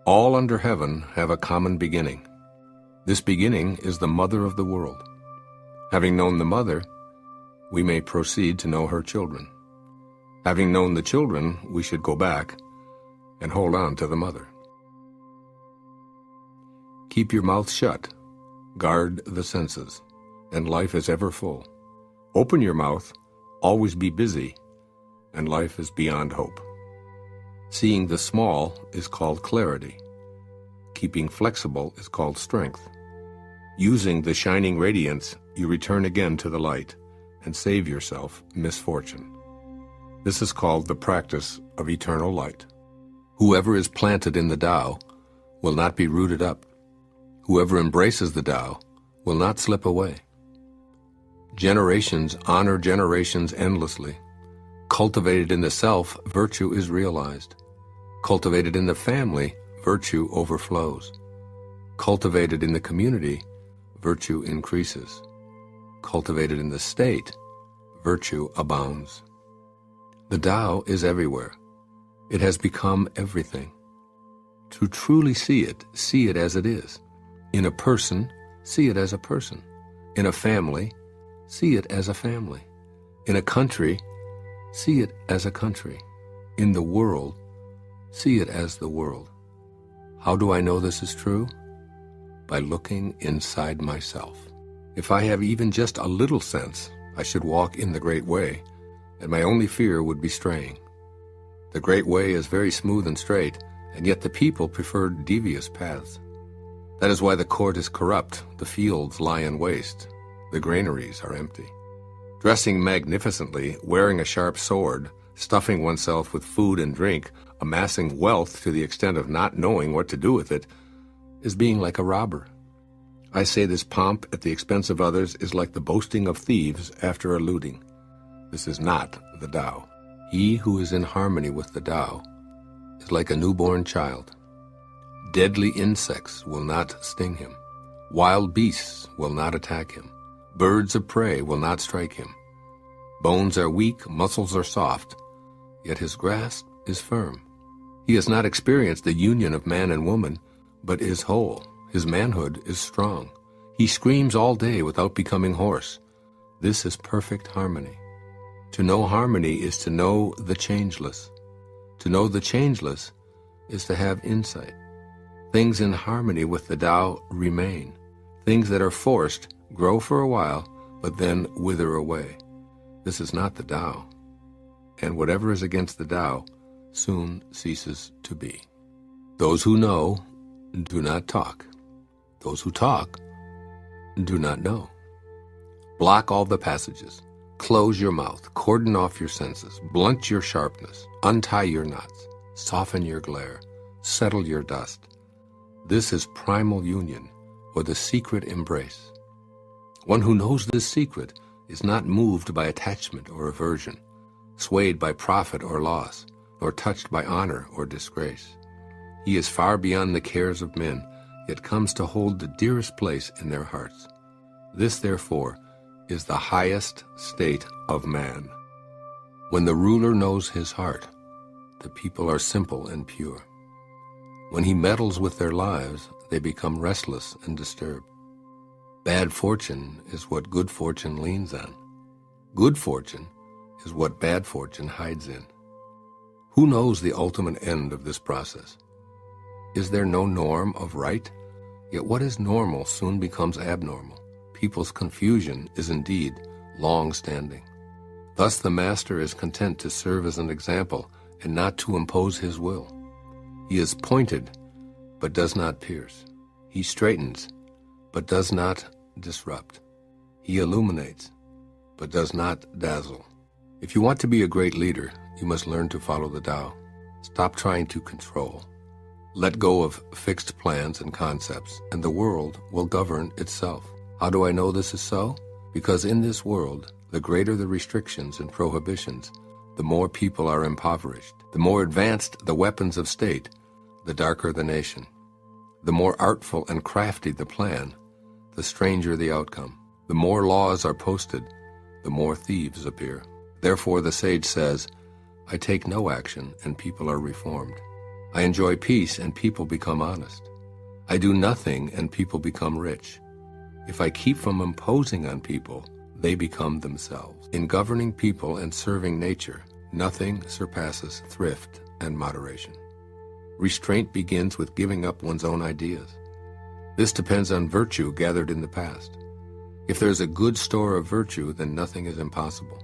All under heaven have a common beginning. This beginning is the mother of the world. Having known the mother, we may proceed to know her children. Having known the children, we should go back and hold on to the mother. Keep your mouth shut, guard the senses, and life is ever full. Open your mouth, always be busy, and life is beyond hope. Seeing the small is called clarity. Keeping flexible is called strength. Using the shining radiance, you return again to the light and save yourself misfortune. This is called the practice of eternal light. Whoever is planted in the Tao will not be rooted up. Whoever embraces the Tao will not slip away. Generations honor generations endlessly. Cultivated in the self, virtue is realized. Cultivated in the family, virtue overflows. Cultivated in the community, virtue increases. Cultivated in the state, virtue abounds. The Tao is everywhere. It has become everything. To truly see it as it is. In a person, see it as a person. In a family, see it as a family. In a country, see it as a country. In the world, see it as the world. How do I know this is true? By looking inside myself. If I have even just a little sense I should walk in the Great Way, and my only fear would be straying. The Great Way is very smooth and straight, and yet the people prefer devious paths. That is why the court is corrupt, the fields lie in waste, the granaries are empty. Dressing magnificently, wearing a sharp sword, stuffing oneself with food and drink, amassing wealth to the extent of not knowing what to do with it, is being like a robber. I say this pomp at the expense of others is like the boasting of thieves after a looting. This is not the Tao. He who is in harmony with the Tao is like a newborn child. Deadly insects will not sting him. Wild beasts will not attack him. Birds of prey will not strike him. Bones are weak, muscles are soft, yet his grasp is firm. He has not experienced the union of man and woman, but is whole. His manhood is strong. He screams all day without becoming hoarse. This is perfect harmony. To know harmony is to know the changeless. To know the changeless is to have insight. Things in harmony with the Tao remain. Things that are forced grow for a while, but then wither away. This is not the Tao. And whatever is against the Tao soon ceases to be. Those who know do not talk. Those who talk do not know. Block all the passages. Close your mouth. Cordon off your senses. Blunt your sharpness. Untie your knots. Soften your glare. Settle your dust. This is primal union, or the secret embrace. One who knows this secret is not moved by attachment or aversion, swayed by profit or loss, nor touched by honor or disgrace. He is far beyond the cares of men, yet comes to hold the dearest place in their hearts. This, therefore, is the highest state of man. When the ruler knows his heart, the people are simple and pure. When he meddles with their lives, they become restless and disturbed. Bad fortune is what good fortune leans on. Good fortune is what bad fortune hides in. Who knows the ultimate end of this process? Is there no norm of right? Yet what is normal soon becomes abnormal. People's confusion is indeed long-standing. Thus the master is content to serve as an example and not to impose his will. He is pointed, but does not pierce. He straightens, but does not disrupt. He illuminates, but does not dazzle. If you want to be a great leader, you must learn to follow the Tao. Stop trying to control. Let go of fixed plans and concepts, and the world will govern itself. How do I know this is so? Because in this world, the greater the restrictions and prohibitions, the more people are impoverished. The more advanced the weapons of state, the darker the nation. The more artful and crafty the plan, the stranger the outcome. The more laws are posted, the more thieves appear. Therefore the sage says, I take no action and people are reformed. I enjoy peace and people become honest. I do nothing and people become rich. If I keep from imposing on people, they become themselves. In governing people and serving nature, nothing surpasses thrift and moderation. Restraint begins with giving up one's own ideas. This depends on virtue gathered in the past. If there is a good store of virtue, then nothing is impossible.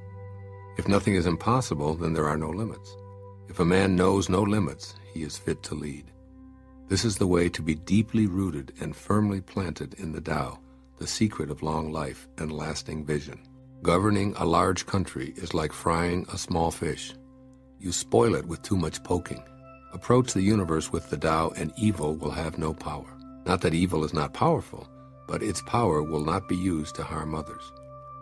If nothing is impossible, then there are no limits. If a man knows no limits, he is fit to lead. This is the way to be deeply rooted and firmly planted in the Tao, the secret of long life and lasting vision. Governing a large country is like frying a small fish. You spoil it with too much poking. Approach the universe with the Tao and evil will have no power. Not that evil is not powerful, but its power will not be used to harm others.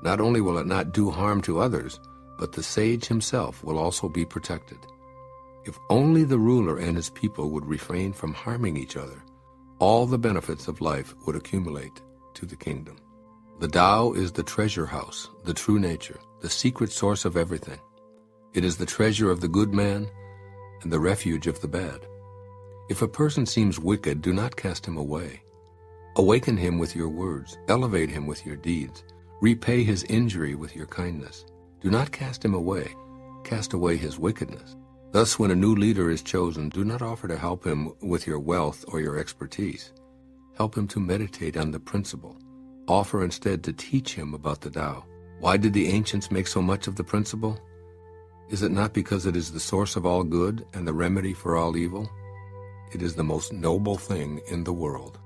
Not only will it not do harm to others, but the sage himself will also be protected. If only the ruler and his people would refrain from harming each other, all the benefits of life would accumulate to the kingdom. The Tao is the treasure house, the true nature, the secret source of everything. It is the treasure of the good man and the refuge of the bad. If a person seems wicked, do not cast him away. Awaken him with your words, elevate him with your deeds, repay his injury with your kindness. Do not cast him away, cast away his wickedness. Thus, when a new leader is chosen, do not offer to help him with your wealth or your expertise. Help him to meditate on the principle. Offer instead to teach him about the Tao. Why did the ancients make so much of the principle? Is it not because it is the source of all good and the remedy for all evil? It is the most noble thing in the world.